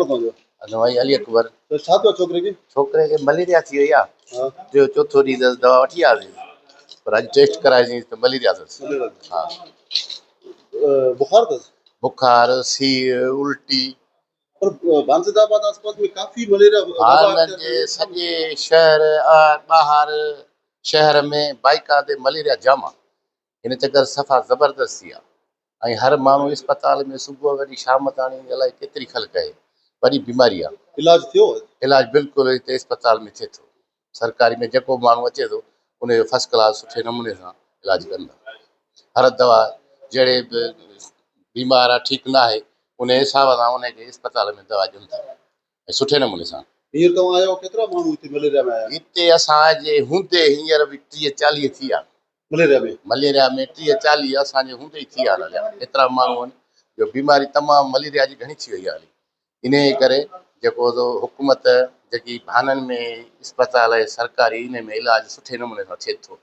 भाई अली अकबर तो छा थियो छोकिरे खे? छोकिरे खे मलेरिया थी वई आहे। हाँ, टियों चौथो ॾींहुं अथसि, दवा वठी आयासीं पर अॼु टेस्ट कराइसीं त मलेरिया अथसि। मलेरिया। हा, बुखार अथसि? बुखार, सीउ, उल्टी। पर बांसदाबाद आसपास में काफी मलेरिया हा, वबा हिननि जे सॼे शहर ॿाहिरि शहर में बाइकां ते मलेरिया जाम आहे। हिन चकर सफ़ा ज़बरदस्त थी आहे ऐं हर माण्हू अस्पताल में सुबुह वरी शाम ताणी अलाए केतिरी ख़लक आहे। वॾी बीमारी आहे। इलाज थियो? इलाज बिल्कुलु हिते अस्पताल में थिए थो। सरकारी में जेको माण्हू अचे थो उनजो फस्ट क्लास सुठे नमूने सां इलाज कंदा। हर दवा जहिड़े बि बीमार आहे ठीकु न आहे उन हिसाब सां उनखे अस्पताल में दवा ॾियूं था ऐं सुठे नमूने सां। हींअर तव्हां आया हो, केतिरा माण्हू हिते मलेरिया में आया? हिते असांजे हूंदे हींअर बि 30-40 थी विया। मलेरिया में 30-40 असांजे हूंदे ई थी विया। एतिरा माण्हू आहिनि जो बीमारी तमामु मलेरिया जी घणी थी वई आहे। इन करे जेको हुकूमत जेकी भाननि में अस्पताल आहे सरकारी इन में इलाज सुठे नमूने सां थिए थो।